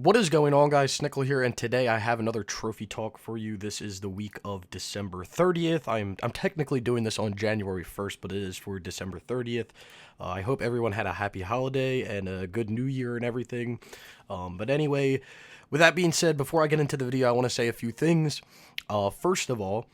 What is going on, guys? Snickel here, and today I have another trophy talk for you. This is the week of December 30th. I'm technically doing this on January 1st, but it is for December 30th. I hope everyone had a happy holiday and a good new year and everything. But anyway, with that being said, before I get into the video, I want to say a few things. First of all,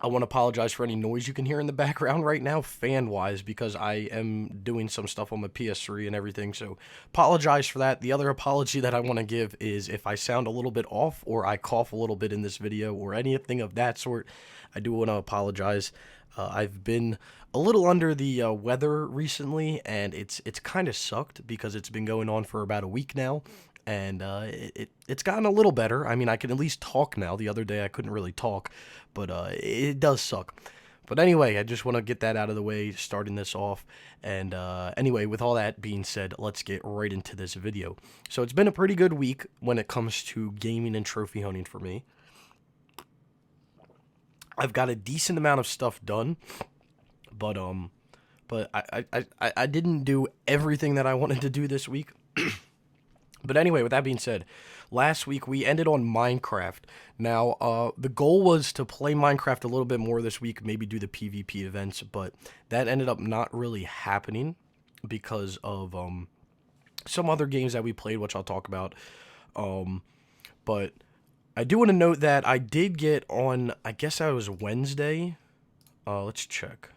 I want to apologize for any noise you can hear in the background right now, fan-wise, because I am doing some stuff on my PS3 and everything, so apologize for that. The other apology that I want to give is if I sound a little bit off or I cough a little bit in this video or anything of that sort, I do want to apologize. I've been a little under the weather recently, and it's kind of sucked because it's been going on for about a week now. And it's gotten a little better. I mean, I can at least talk now. The other day I couldn't really talk, but it does suck. But anyway, I just want to get that out of the way, starting this off. And anyway, with all that being said, let's get right into this video. So it's been a pretty good week when it comes to gaming and trophy hunting for me. I've got a decent amount of stuff done, but I didn't do everything that I wanted to do this week. But anyway, with that being said, last week we ended on Minecraft. Now, the goal was to play Minecraft a little bit more this week, maybe do the PvP events, but that ended up not really happening because of some other games that we played, which I'll talk about. But I do want to note that I did get on, I guess that was Wednesday. Let's check.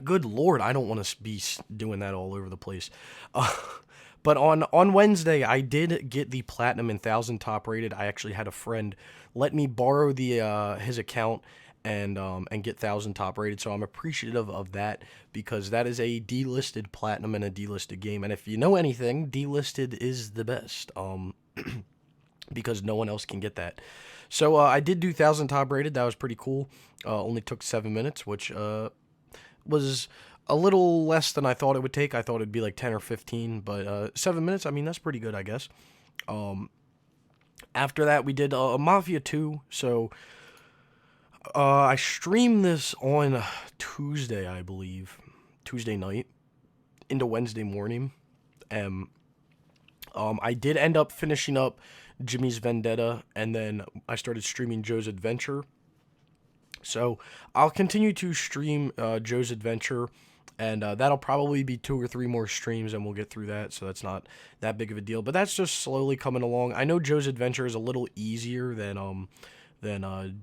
Good Lord, I don't want to be doing that all over the place. But on Wednesday, I did get the Platinum and 1000 top rated. I actually had a friend let me borrow the his account and get 1000 top rated. So I'm appreciative of that because that is a delisted Platinum and a delisted game. And if you know anything, delisted is the best because no one else can get that. So I did do 1000 top rated. That was pretty cool. Only took 7 minutes, which was a little less than I thought it would take. I thought it'd be like 10 or 15, but 7 minutes, I mean, that's pretty good, I guess. After that, we did Mafia 2, so I streamed this on Tuesday, I believe, Tuesday night into Wednesday morning, and I did end up finishing up Jimmy's Vendetta, and then I started streaming Joe's Adventure. So I'll continue to stream Joe's Adventure, and that'll probably be 2 or 3 more streams, and we'll get through that, so that's not that big of a deal. But that's just slowly coming along. I know Joe's Adventure is a little easier than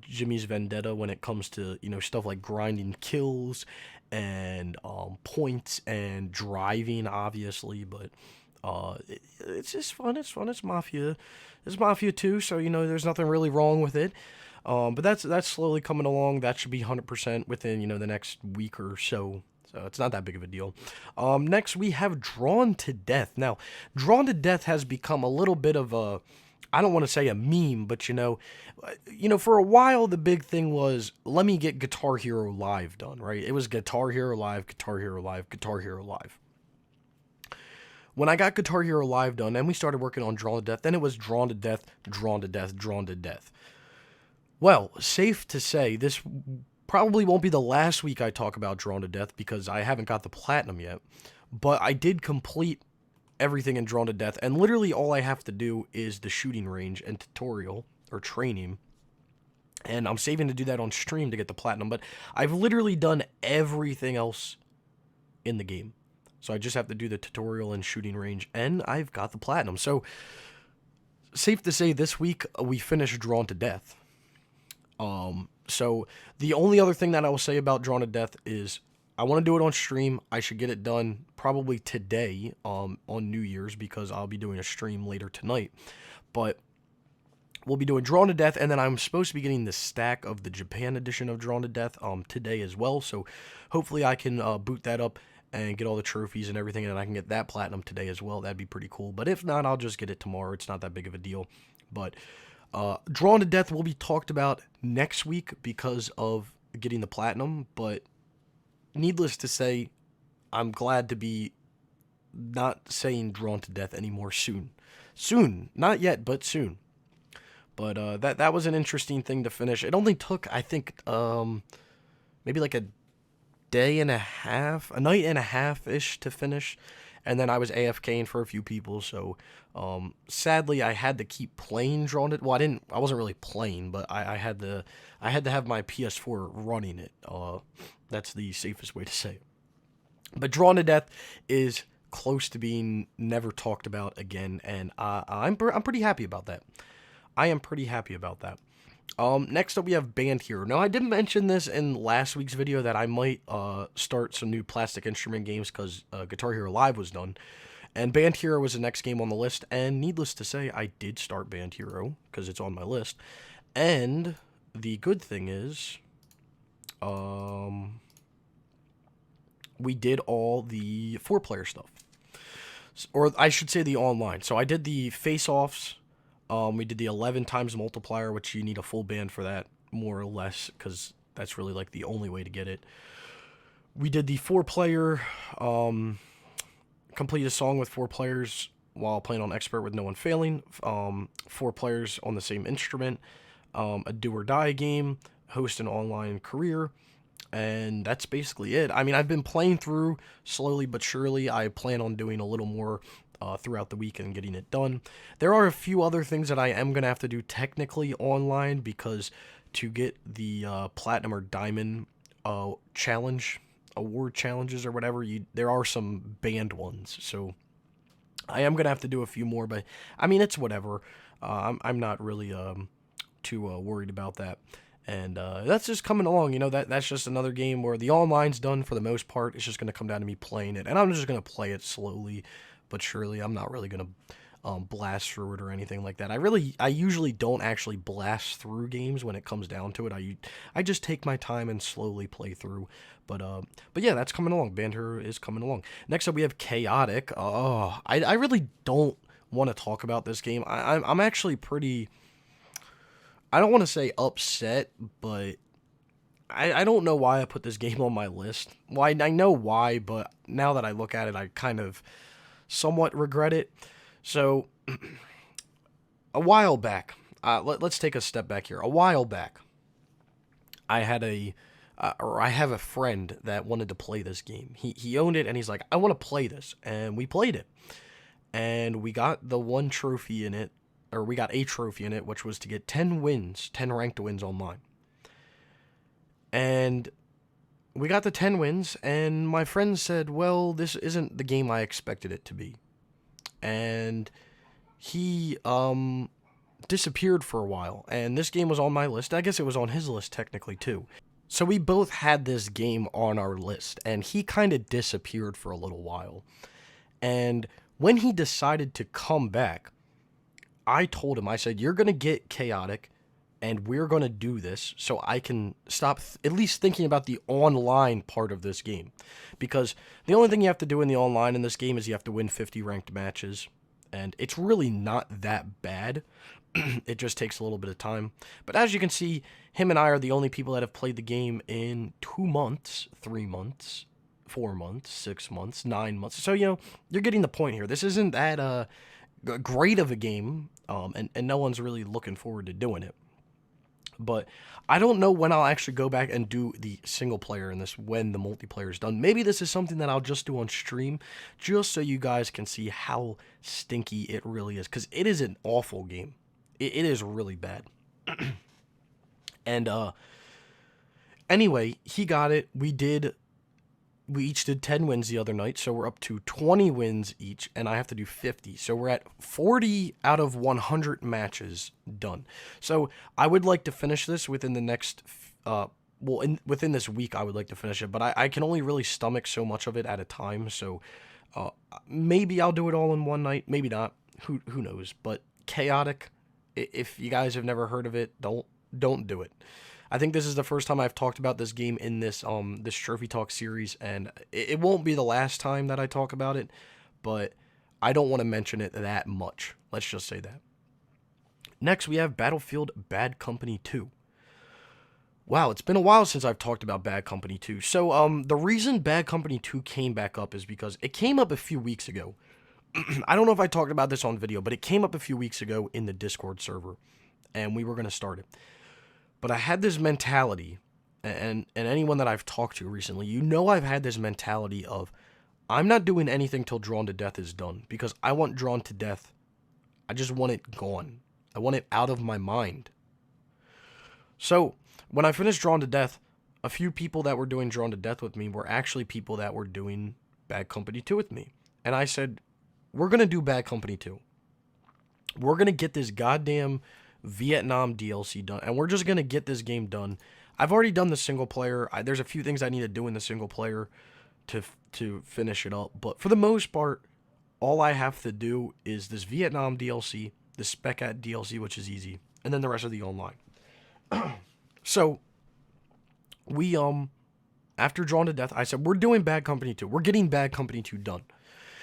Jimmy's Vendetta when it comes to, you know, stuff like grinding kills and points and driving, obviously. But it's just fun. It's fun. It's Mafia. It's Mafia 2, so, you know, there's nothing really wrong with it. But that's slowly coming along. That should be 100% within, you know, the next week or so. So it's not that big of a deal. Next, we have Drawn to Death. Now, Drawn to Death has become a little bit of a, I don't want to say a meme, but, you know, for a while, the big thing was, let me get Guitar Hero Live done, right? It was Guitar Hero Live, Guitar Hero Live, Guitar Hero Live. When I got Guitar Hero Live done, and we started working on Drawn to Death, then it was Drawn to Death, Drawn to Death, Drawn to Death. Well, safe to say, this probably won't be the last week I talk about Drawn to Death because I haven't got the Platinum yet. But I did complete everything in Drawn to Death, and literally all I have to do is the shooting range and tutorial, or training. And I'm saving to do that on stream to get the Platinum, but I've literally done everything else in the game. So I just have to do the tutorial and shooting range, and I've got the Platinum. So, safe to say, this week we finished Drawn to Death. So the only other thing that I will say about Drawn to Death is I want to do it on stream. I should get it done probably today, on New Year's, because I'll be doing a stream later tonight. But we'll be doing Drawn to Death, and then I'm supposed to be getting the stack of the Japan edition of Drawn to Death, today as well. So hopefully I can, boot that up and get all the trophies and everything, and I can get that Platinum today as well. That'd be pretty cool. But if not, I'll just get it tomorrow. It's not that big of a deal. But Drawn to Death will be talked about next week because of getting the Platinum, but needless to say, I'm glad to be not saying Drawn to Death anymore soon. Soon. Not yet, but soon. But that was an interesting thing to finish. It only took, I think, maybe like a day and a half, a night and a half-ish to finish. and then I was AFKing for a few people, so sadly I had to keep playing Drawn to. Well, I wasn't really playing, but I had to have my PS4 running it. That's the safest way to say it. But Drawn to Death is close to being never talked about again, and I'm pretty happy about that. I am pretty happy about that. Next up we have Band Hero. Now I did mention this in last week's video that I might start some new Plastic Instrument games because Guitar Hero Live was done, and Band Hero was the next game on the list. And needless to say, I did start Band Hero because it's on my list. And the good thing is, we did all the 4-player stuff, or I should say the online. So I did the face-offs. We did the 11 times multiplier, which you need a full band for that, more or less, because that's really like the only way to get it. We did the 4-player, complete a song with 4 players while playing on expert with no one failing. 4 players on the same instrument. A do or die game, host an online career, and that's basically it. I mean, I've been playing through slowly but surely. I plan on doing a little more throughout the week and getting it done. There are a few other things that I am going to have to do technically online, because to get the platinum or diamond award challenges or whatever, there are some banned ones. So I am going to have to do a few more, but I mean, it's whatever. I'm not really too worried about that. And that's just coming along, that's just another game where the online's done for the most part. It's just going to come down to me playing it, and I'm just going to play it slowly but surely. I'm not really going to blast through it or anything like that. I usually don't actually blast through games when it comes down to it. I just take my time and slowly play through. But yeah, that's coming along. Band Hero is coming along. Next up, we have Chaotic. I really don't want to talk about this game. I'm actually pretty... I don't want to say upset, but I don't know why I put this game on my list. Well, I know why, but now that I look at it, I kind of somewhat regret it. So, a while back, let's take a step back here. A while back, I have a friend that wanted to play this game. He owned it, and he's like, I want to play this, and we played it. And we got the one trophy in it, or we got a trophy in it, which was to get 10 wins, 10 ranked wins online. And we got the 10 wins, and my friend said, well, this isn't the game I expected it to be. And he disappeared for a while, and this game was on my list. I guess it was on his list technically too. So we both had this game on our list, and he kind of disappeared for a little while. And when he decided to come back, I told him, I said, you're going to get Chaotic, and we're going to do this so I can stop at least thinking about the online part of this game. Because the only thing you have to do in the online in this game is you have to win 50 ranked matches. And it's really not that bad. It just takes a little bit of time. But as you can see, him and I are the only people that have played the game in 2 months, 3 months, 4 months, 6 months, 9 months. So, you're getting the point here. This isn't that great of a game, and no one's really looking forward to doing it. But I don't know when I'll actually go back and do the single player in this when the multiplayer is done. Maybe this is something that I'll just do on stream, just so you guys can see how stinky it really is. Because it is an awful game. It is really bad. And anyway, he got it. We each did 10 wins the other night, so we're up to 20 wins each, and I have to do 50. So we're at 40 out of 100 matches done. So I would like to finish this within the next, within this week I would like to finish it, but I can only really stomach so much of it at a time, so maybe I'll do it all in one night, maybe not, who knows. But Chaotic, if you guys have never heard of it, don't do it. I think this is the first time I've talked about this game in this this Trophy Talk series, and it won't be the last time that I talk about it, but I don't want to mention it that much. Let's just say that. Next, we have Battlefield Bad Company 2. Wow, it's been a while since I've talked about Bad Company 2. So, the reason Bad Company 2 came back up is because it came up a few weeks ago. I don't know if I talked about this on video, but it came up a few weeks ago in the Discord server, and we were going to start it. But I had this mentality, and anyone that I've talked to recently, I've had this mentality of, I'm not doing anything till Drawn to Death is done, because I want Drawn to Death. I just want it gone. I want it out of my mind. So, when I finished Drawn to Death, a few people that were doing Drawn to Death with me were actually people that were doing Bad Company 2 with me. And I said, we're going to do Bad Company 2. We're going to get this goddamn Vietnam DLC done, and we're just going to get this game done. I've already done the single player. There's a few things I need to do in the single player to finish it up, but for the most part, all I have to do is this Vietnam DLC, the Spec at DLC, which is easy, and then the rest of the online. So, we, after Drawn to Death, I said, we're doing Bad Company 2. We're getting Bad Company 2 done.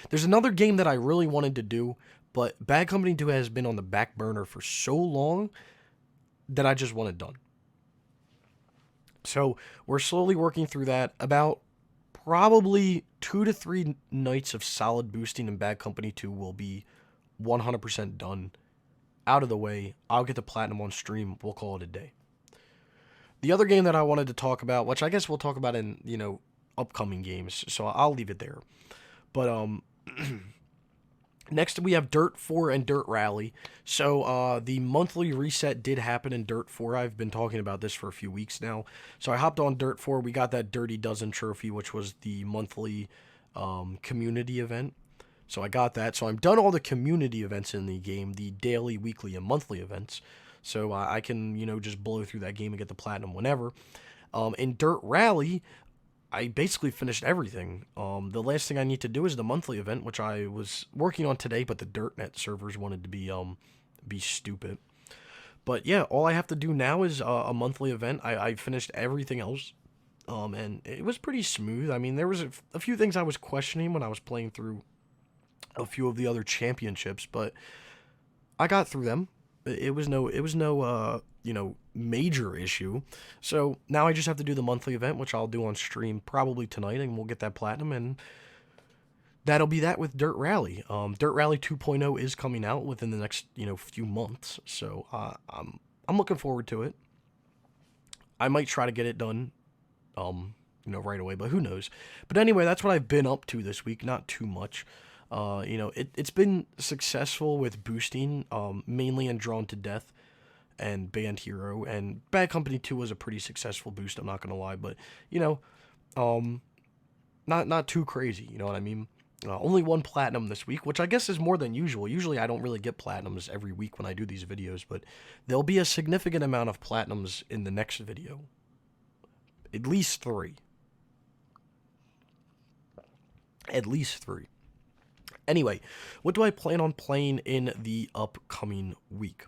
There's another game that I really wanted to do, but Bad Company 2 has been on the back burner for so long that I just want it done. So, we're slowly working through that. About probably 2 to 3 nights of solid boosting in Bad Company 2 will be 100% done. Out of the way. I'll get the platinum on stream. We'll call it a day. The other game that I wanted to talk about, which I guess we'll talk about in, upcoming games, so I'll leave it there. But, next we have Dirt 4 and Dirt Rally. So, the monthly reset did happen in Dirt 4. I've been talking about this for a few weeks now. So, I hopped on Dirt 4. We got that Dirty Dozen trophy, which was the monthly community event. So, I got that. So, I've done all the community events in the game, the daily, weekly, and monthly events. So, I can, just blow through that game and get the platinum whenever. In Dirt Rally, I basically finished everything. The last thing I need to do is the monthly event, which I was working on today, but the DirtNet servers wanted to be stupid. But yeah, all I have to do now is a monthly event. I finished everything else, and it was pretty smooth. I mean, there was a few things I was questioning when I was playing through a few of the other championships, but I got through them. It was no major issue. So now I just have to do the monthly event, which I'll do on stream probably tonight, and we'll get that platinum, and that'll be that with Dirt Rally. Dirt Rally 2.0 is coming out within the next, few months, so I'm looking forward to it. I might try to get it done, right away, but who knows. But anyway, that's what I've been up to this week, not too much. It's been successful with boosting, mainly in Drawn to Death and Band Hero, and Bad Company 2 was a pretty successful boost, I'm not gonna lie, but, not too crazy, you know what I mean? Only one platinum this week, which I guess is more than usual. Usually I don't really get platinums every week when I do these videos, but there'll be a significant amount of platinums in the next video. At least 3. At least 3. Anyway, what do I plan on playing in the upcoming week?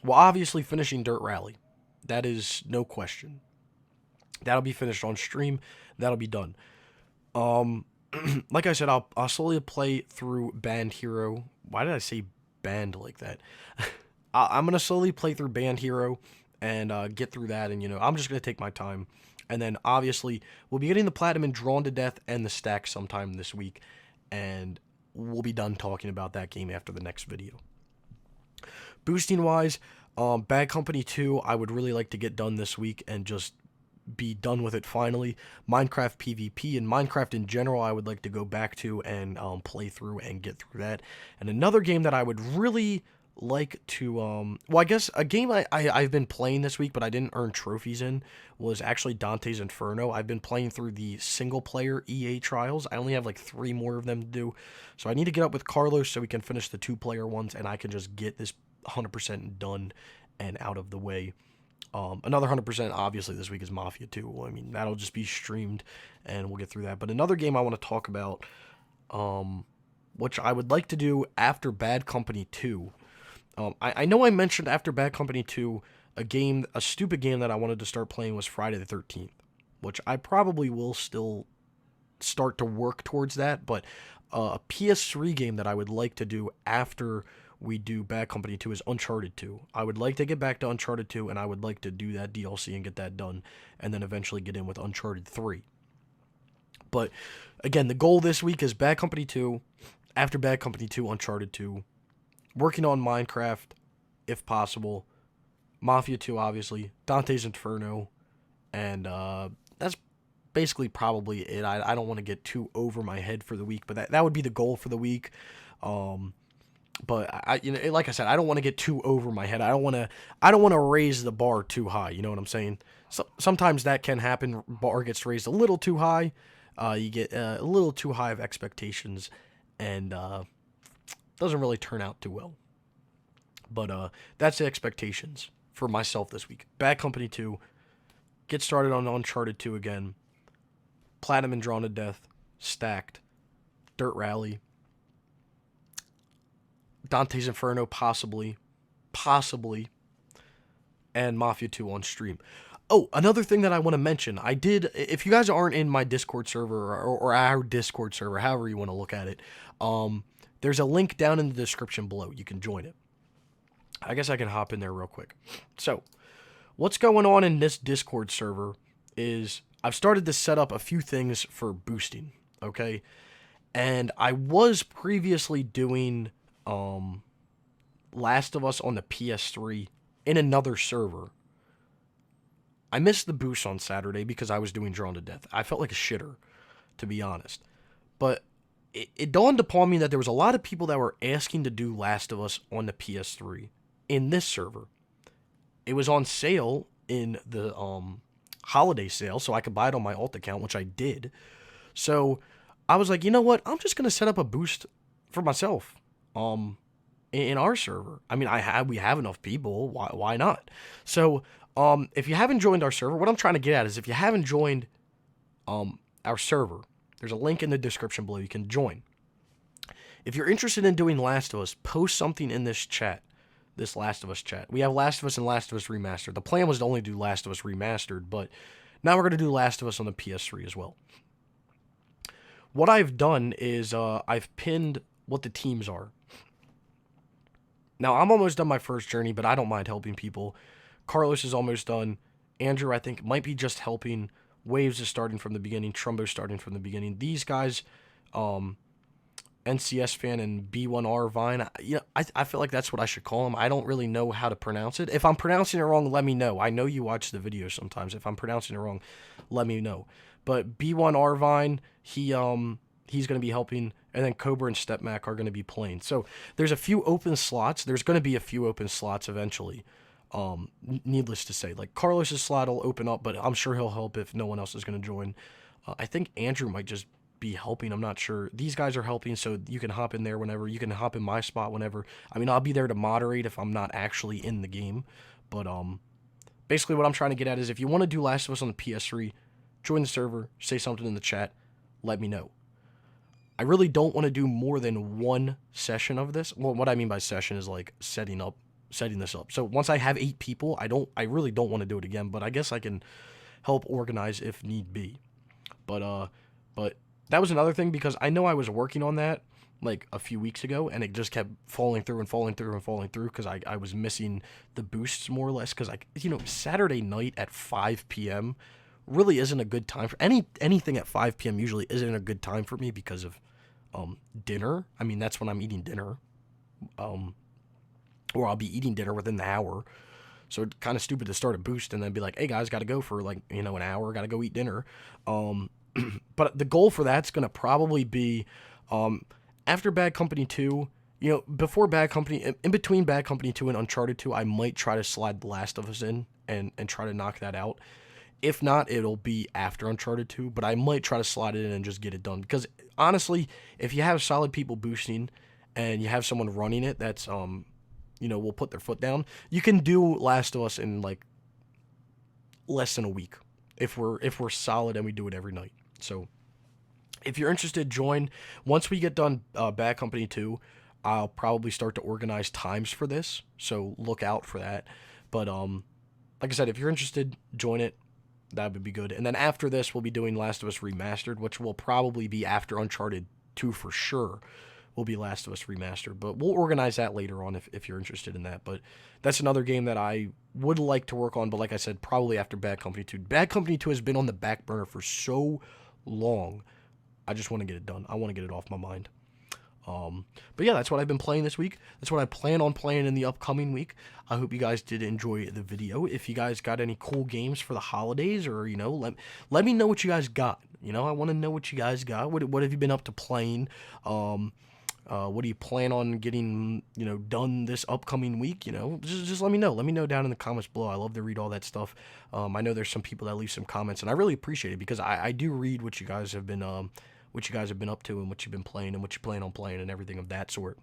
Well, obviously finishing Dirt Rally. That is no question. That'll be finished on stream. That'll be done. Like I said, I'll slowly play through Band Hero. Why did I say band like that? I'm going to slowly play through Band Hero and get through that. And, I'm just going to take my time. And then, obviously, we'll be getting the platinum in Drawn to Death and the stack sometime this week. And we'll be done talking about that game after the next video. Boosting-wise, Bad Company 2, I would really like to get done this week and just be done with it finally. Minecraft PvP and Minecraft in general, I would like to go back to and play through and get through that. And another game that I would really like to, well, I guess a game I've been playing this week, but I didn't earn trophies in, was actually Dante's Inferno. I've been playing through the single-player EA trials. I only have like 3 more of them to do. So I need to get up with Carlos so we can finish the 2-player ones, and I can just get this 100% done and out of the way. Another 100% obviously this week is Mafia 2. I mean, that'll just be streamed and we'll get through that. But another game I want to talk about, which I would like to do after Bad Company 2. I know I mentioned after Bad Company 2, a stupid game that I wanted to start playing was Friday the 13th, which I probably will still start to work towards that. But a PS3 game that I would like to do after we do Bad Company 2 is Uncharted 2. I would like to get back to Uncharted 2, and I would like to do that DLC and get that done, and then eventually get in with Uncharted 3. But, again, the goal this week is Bad Company 2, after Bad Company 2, Uncharted 2, working on Minecraft, if possible, Mafia 2, obviously, Dante's Inferno, and that's basically probably it. I don't want to get too over my head for the week, but that would be the goal for the week. But like I said, I don't want to get too over my head. I don't want to raise the bar too high. You know what I'm saying? So sometimes that can happen. Bar gets raised a little too high. You get a little too high of expectations, and doesn't really turn out too well. But that's the expectations for myself this week. Bad Company 2. Get started on Uncharted 2 again. Platinum and Drawn to Death. Stacked. Dirt Rally. Dante's Inferno, possibly, and Mafia 2 on stream. Oh, another thing that I want to mention, if you guys aren't in my Discord server, or our Discord server, however you want to look at it, there's a link down in the description below. You can join it. I guess I can hop in there real quick. So, what's going on in this Discord server is I've started to set up a few things for boosting, okay? And I was previously doing Last of Us on the PS3 in another server. I missed the boost on Saturday because I was doing Drawn to Death. I felt like a shitter, to be honest. But it dawned upon me that there was a lot of people that were asking to do Last of Us on the PS3 in this server. It was on sale in the holiday sale, so I could buy it on my alt account, which I did. So I was like, you know what? I'm just going to set up a boost for myself. In our server. I mean, we have enough people. Why not? So, if you haven't joined our server, what I'm trying to get at is if you haven't joined, our server, there's a link in the description below. You can join. If you're interested in doing Last of Us, post something in this chat. This Last of Us chat. We have Last of Us and Last of Us Remastered. The plan was to only do Last of Us Remastered, but now we're going to do Last of Us on the PS3 as well. What I've done is, I've pinned what the teams are. Now, I'm almost done my first journey, but I don't mind helping people. Carlos is almost done. Andrew, I think, might be just helping. Waves is starting from the beginning. Trumbo's starting from the beginning. These guys, NCS Fan and B1R Vine, I feel like that's what I should call them. I don't really know how to pronounce it. If I'm pronouncing it wrong, let me know. I know you watch the videos sometimes. If I'm pronouncing it wrong, let me know. But B1R Vine, he's going to be helping, and then Cobra and StepMac are going to be playing. So there's a few open slots. There's going to be a few open slots eventually. Needless to say, like Carlos's slot will open up, but I'm sure he'll help if no one else is going to join. I think Andrew might just be helping. I'm not sure. These guys are helping, so you can hop in there whenever. You can hop in my spot whenever. I mean, I'll be there to moderate if I'm not actually in the game. But basically what I'm trying to get at is if you want to do Last of Us on the PS3, join the server, say something in the chat, let me know. I really don't want to do more than one session of this. Well, what I mean by session is like setting this up. So once I have 8 people, I really don't want to do it again, but I guess I can help organize if need be. But that was another thing because I know I was working on that like a few weeks ago and it just kept falling through because I was missing the boosts more or less because Saturday night at 5 p.m. really isn't a good time for anything at 5 p.m. usually isn't a good time for me because of dinner. I mean, that's when I'm eating dinner. Or I'll be eating dinner within the hour. So it's kind of stupid to start a boost and then be like, hey guys, got to go for an hour, got to go eat dinner. But the goal for that's going to probably be after Bad Company 2, before Bad Company, in between Bad Company 2 and Uncharted 2, I might try to slide The Last of Us in and try to knock that out. If not, it'll be after Uncharted 2, but I might try to slide it in and just get it done. Because honestly, if you have solid people boosting and you have someone running it that's will put their foot down, you can do Last of Us in like less than a week if we're solid and we do it every night. So if you're interested, join. Once we get done Bad Company 2, I'll probably start to organize times for this, so look out for that. But like I said, if you're interested, join it. That would be good. And then after this, we'll be doing Last of Us Remastered, which will probably be after Uncharted 2 for sure. Will be Last of Us Remastered, but we'll organize that later on if you're interested in that. But that's another game that I would like to work on, but like I said, probably after Bad Company 2. Bad Company 2 has been on the back burner for so long. I just want to get it done. I want to get it off my mind. But yeah, that's what I've been playing this week. That's what I plan on playing in the upcoming week. I hope you guys did enjoy the video. If you guys got any cool games for the holidays, or let me know what you guys got. I want to know what you guys got. What have you been up to playing? What do you plan on getting, done this upcoming week? Just let me know. Let me know down in the comments below. I love to read all that stuff. I know there's some people that leave some comments, and I really appreciate it because I do read what you guys have been up to and what you've been playing and what you plan on playing and everything of that sort.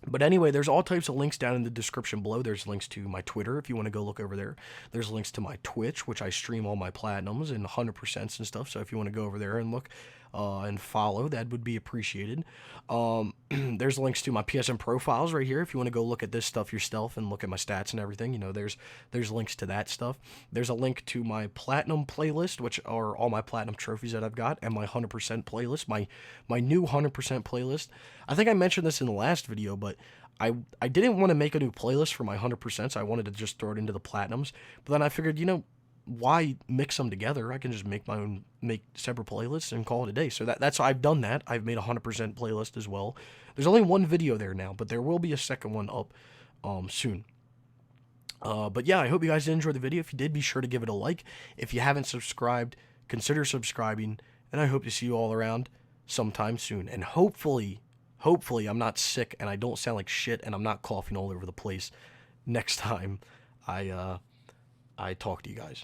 But anyway, there's all types of links down in the description below. There's links to my Twitter if you want to go look over there. There's links to my Twitch, which I stream all my platinums and 100% and stuff. So if you want to go over there and look and follow, that would be appreciated. There's links to my PSN profiles right here if you want to go look at this stuff yourself and look at my stats and everything. There's links to that stuff. There's a link to my platinum playlist, which are all my platinum trophies that I've got, and my 100% playlist, my new 100% playlist. I think I mentioned this in the last video, but I didn't want to make a new playlist for my 100%, so I wanted to just throw it into the platinums. But then I figured, why mix them together? I can just make separate playlists and call it a day. So that's I've done that. I've made a 100% playlist as well. There's only one video there now, but there will be a second one up soon. But yeah, I hope you guys did enjoy the video. If you did, be sure to give it a like. If you haven't subscribed, consider subscribing, and I hope to see you all around sometime soon. And hopefully I'm not sick and I don't sound like shit and I'm not coughing all over the place next time I talk to you guys.